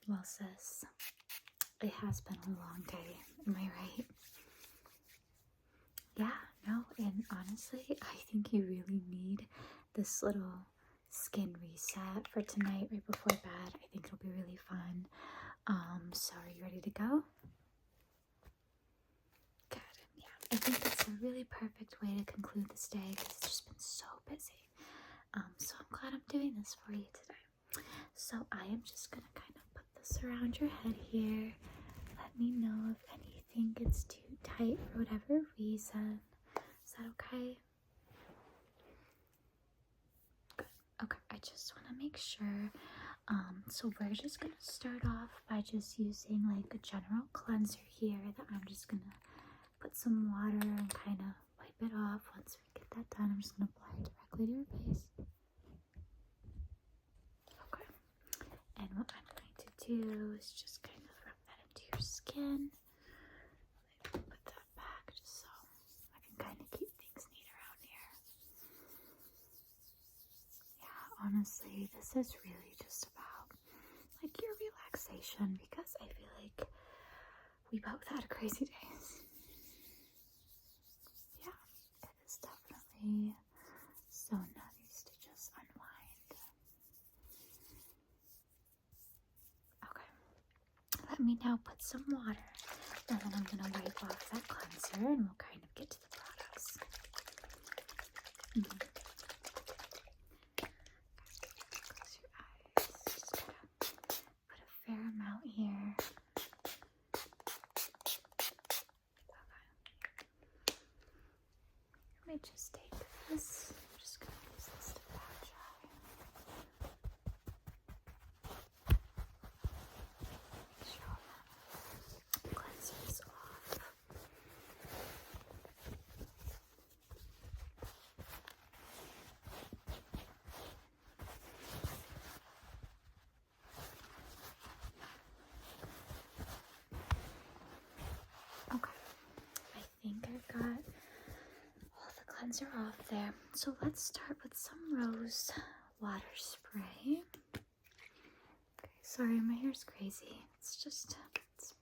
Well, sis, it has been a long day. Am I right? Yeah, no, and honestly, I think you really need this little skin reset for tonight right before bed. I think it'll be really fun. So are you ready to go? Good. Yeah, I think it's a really perfect way to conclude this day because it's just been so busy. So I'm glad I'm doing this for you today. So I am just gonna kind of put this around your head here. Let me know if anything gets too tight for whatever reason. Is that okay? Good. Okay, I just want to make sure. So we're just gonna start off by just using like a general cleanser here that I'm just gonna put some water and kind of wipe it off. Once we get that done, I'm just gonna apply it directly to your face. Okay. And what I'm going to do is just kind of rub that into your skin. Maybe put that back just so I can kind of keep things neat around here. Yeah, honestly, this is really just about like your relaxation because I feel like we both had crazy days. Yeah, it is definitely so nice to just unwind. Okay, let me now put some water and then I'm gonna wipe off that cleanser and we'll kind of get to the products. Close your eyes. Just gotta put a fair amount here. Okay. Let me just take this. I'm just gonna use this to patch eye. Make sure all that cleanser is off. Okay, I think I've got all the cleanser off there. So let's start with some rose water spray. Okay, sorry, my hair's crazy. It's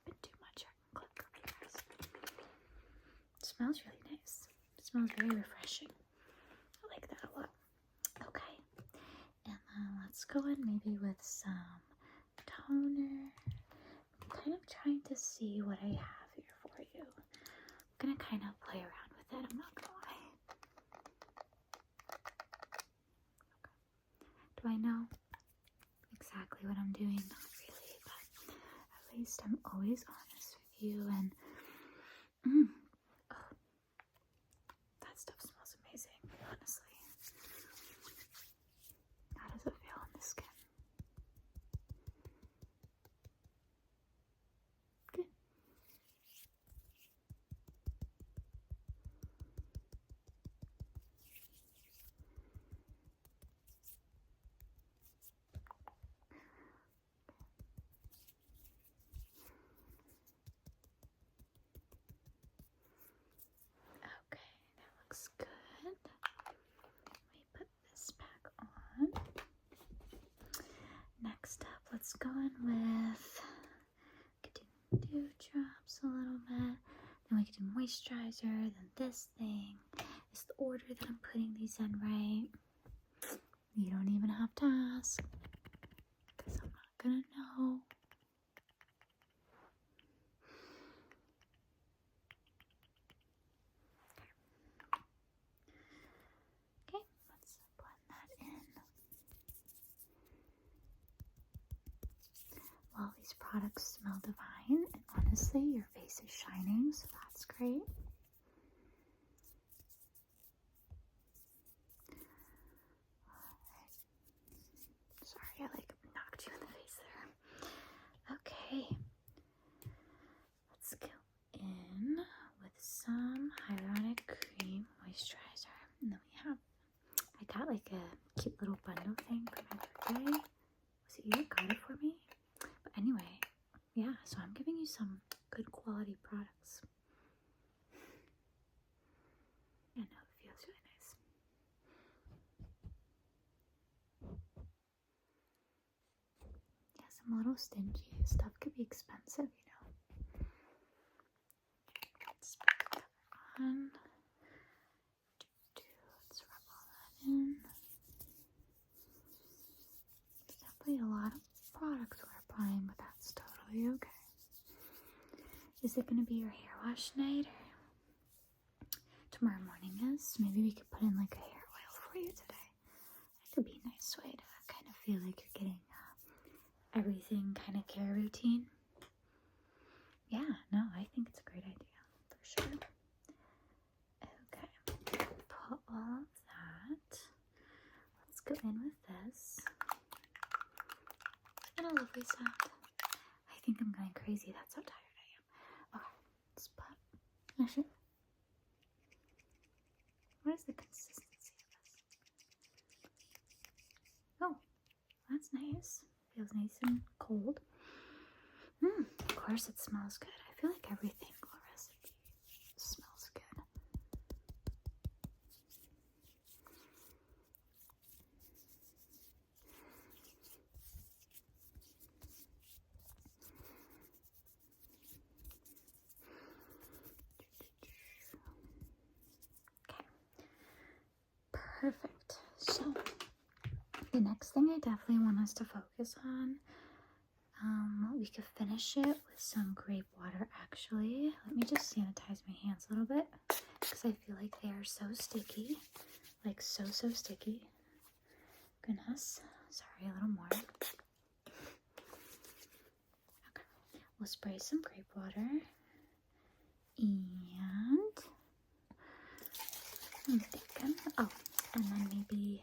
been too much. I can clip up yours. It smells really nice. It smells very refreshing. I like that a lot. Okay, and then let's go in maybe with some toner. I'm kind of trying to see what I have here for you. I'm gonna kind of play around with it, I'm not gonna lie. Okay. Do I know exactly what I'm doing? Not really, but at least I'm always honest with you and oh, that stuff smells amazing, honestly. How does it feel on the skin? Good. Okay, that looks good. Let me put this back on. Next up, let's go in with, we could do dewdrops a little bit. Then we could do moisturizer, then this thing. Is the order that I'm putting these in right? You don't even have to ask, because I'm not gonna know. Okay, let's blend that in. Well, these products smell divine, and honestly, your face is shining, so that's great. Alright. Sorry, I knocked you in the face there. Okay. Let's go in with some hyaluronic cream moisturizer. And then I got like a cute little bundle thing for my birthday. Was it you that got it for me? But anyway, yeah, so I'm giving you some good quality products. I know, it feels really nice. Yeah, some I'm a little stingy. Stuff could be expensive, you know. Let's put that on. Let's rub all that in. There's definitely a lot of products we're applying, but that's totally okay. Is it going to be your hair wash night or tomorrow morning is? Maybe we could put in like a hair oil for you today. That could be a nice way to kind of feel like you're getting everything kind of care routine. Yeah, no, I think it's a great idea for sure. Okay, put all of that. Let's go in with this. And a lovely sound. I think I'm going crazy. That's how tired I am. Okay, let's put. Actually, what is the consistency of this? Oh, that's nice. Feels nice and cold. Of course it smells good. I feel like everything in the recipe smells good. Okay. Perfect. So the next thing I definitely want us to focus on, we could finish it with some grape water actually. Let me just sanitize my hands a little bit because I feel like they are so sticky. Like so sticky. Goodness. Sorry, a little more. Okay. We'll spray some grape water. And I'm thinking, and then maybe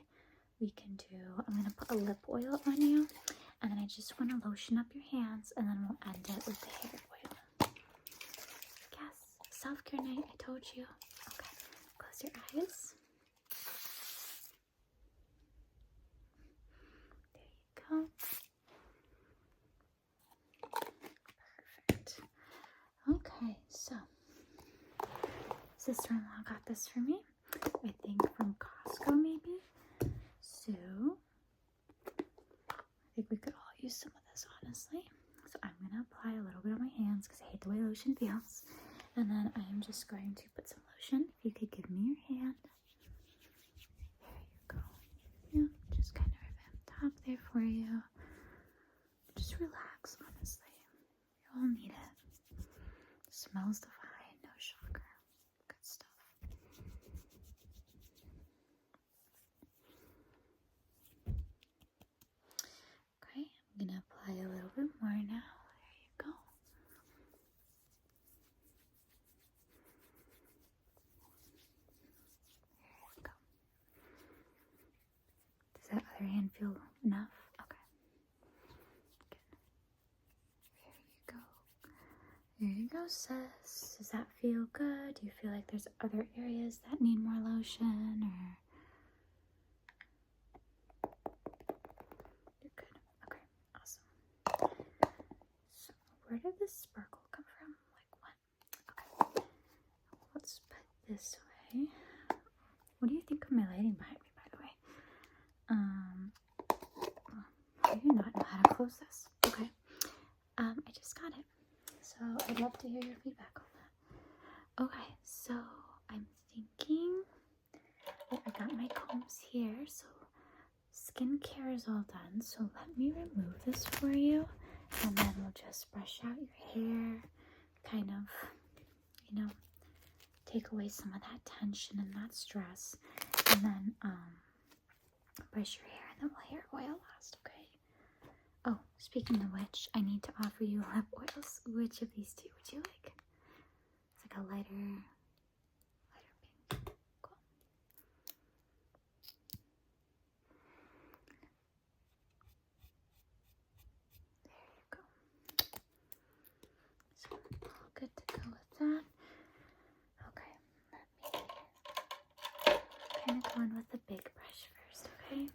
we can do, I'm going to put a lip oil on you, and then I just want to lotion up your hands, and then we'll end it with the hair oil. Yes, self-care night, I told you. Okay, close your eyes. There you go. Perfect. Okay, so sister-in-law got this for me. I think from Costco maybe. So I think we could all use some of this, honestly. So I'm going to apply a little bit on my hands because I hate the way lotion feels. And then I am just going to put some lotion. If you could give me your hand. There you go. Yeah, just kind of revamp top there for you. Just relax, honestly. You all need it. Smells divine, no sugar. Good stuff. Okay, I'm going to apply a little bit more now. There you go. There you go. Does that other hand feel enough? Okay. Good. There you go, sis. Does that feel good? Do you feel like there's other areas that need more lotion or? You're good. Okay, awesome. So where did this sparkle come from? Like what? Okay. Let's put this way. What do you think of my lighting behind me, by the way? I do not know how to close this. Okay. I just got it. So I'd love to hear your feedback on that. Okay, so I'm thinking, I got my combs here, so skincare is all done. So let me remove this for you, and then we'll just brush out your hair, kind of, take away some of that tension and that stress, and then brush your hair, and then we'll hair oil last, okay? Oh, speaking of which, I need to offer you lip oils. Which of these two would you like? It's like a lighter pink. Cool. There you go. So all good to go with that. Okay, let me kind of go in with the big brush first, okay?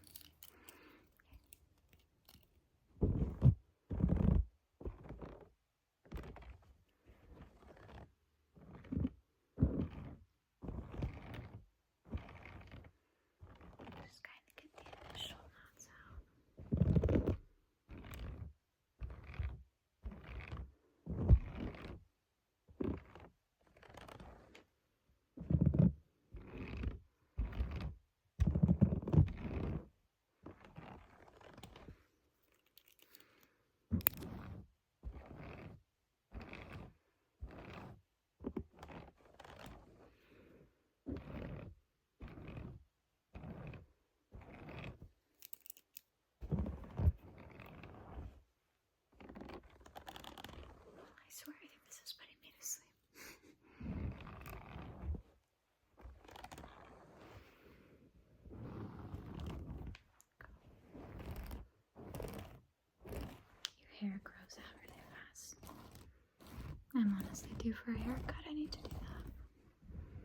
I'm honestly due for a haircut. I need to do that.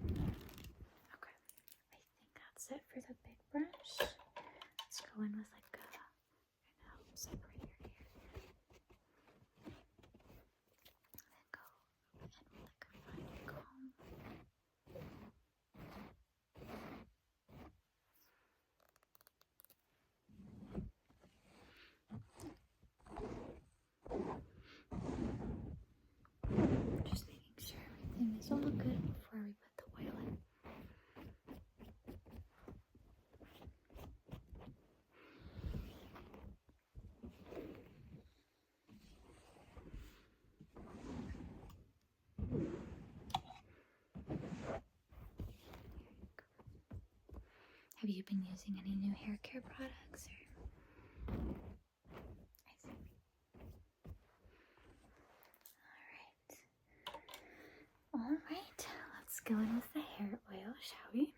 Okay. I think that's it for the big brush. Let's go in with like a, help separate your hair. And then go in with like a fine comb. Just making sure everything is all good before we put the oil in. Have you been using any new hair care products? Or? I see. Alright, let's go in with the hair oil, shall we?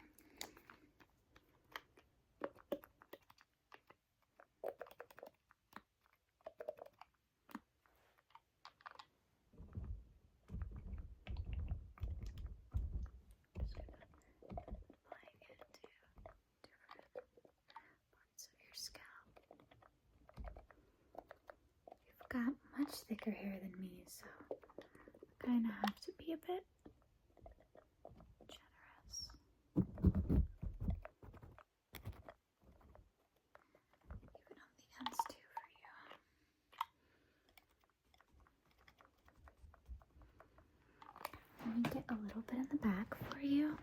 Just applying it to different parts of your scalp. You've got much thicker hair than me, so I kind of have to be a bit generous. Even on the ends too for you. Let me get a little bit in the back for you.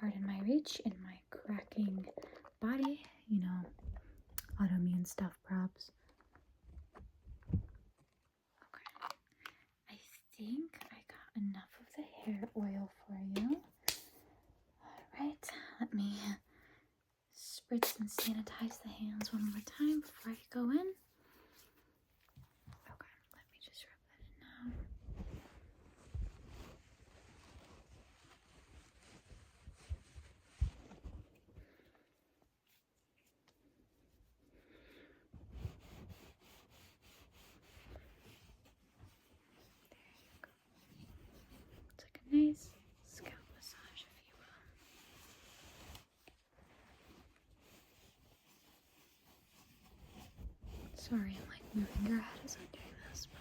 Pardon my reach in my cracking body, you know, autoimmune stuff props. Okay, I think I got enough of the hair oil for you. Alright, let me spritz and sanitize the hands one more time before I go in. Okay, let me just rub that in now. There you go. It's like a nice scalp massage, if you will. Sorry, I'm like moving your head as I'm doing this, but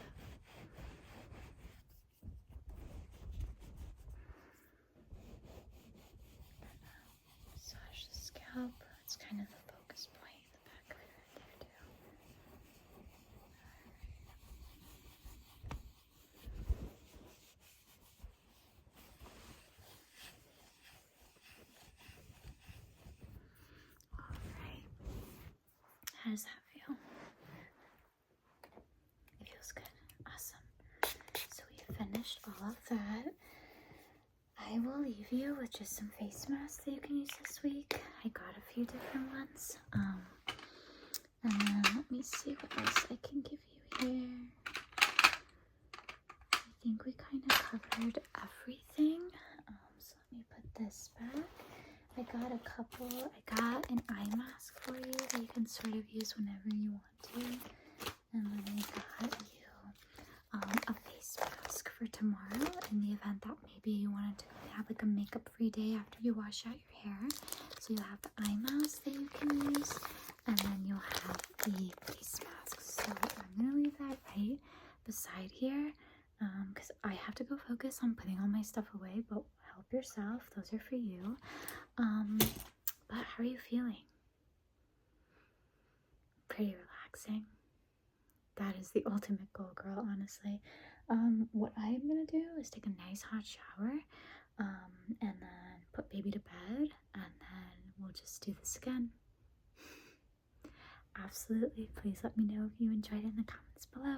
massage the scalp. It's kind of the focus point in the back of it right there too. Alright. How does that feel? It feels good. Awesome. So we finished all of that. I will leave you with just some face masks that you can use this week. I got a few different ones. And then let me see what else I can give you here. I think we kind of covered everything. So let me put this back. I got a couple. I got an eye mask for you that you can sort of use whenever you want to. And then I got you a face mask for tomorrow in the event that maybe you wanted to have like a makeup-free day after you wash out your hair. So you'll have the eye mask that you can use, and then you'll have the face mask. So I'm gonna leave that right beside here because I have to go focus on putting all my stuff away, but help yourself. Those are for you. But how are you feeling? Pretty relaxing. That is the ultimate goal, girl, honestly. What I'm gonna do is take a nice hot shower, and then put baby to bed, and then we'll just do this again. Absolutely. Please let me know if you enjoyed it in the comments below.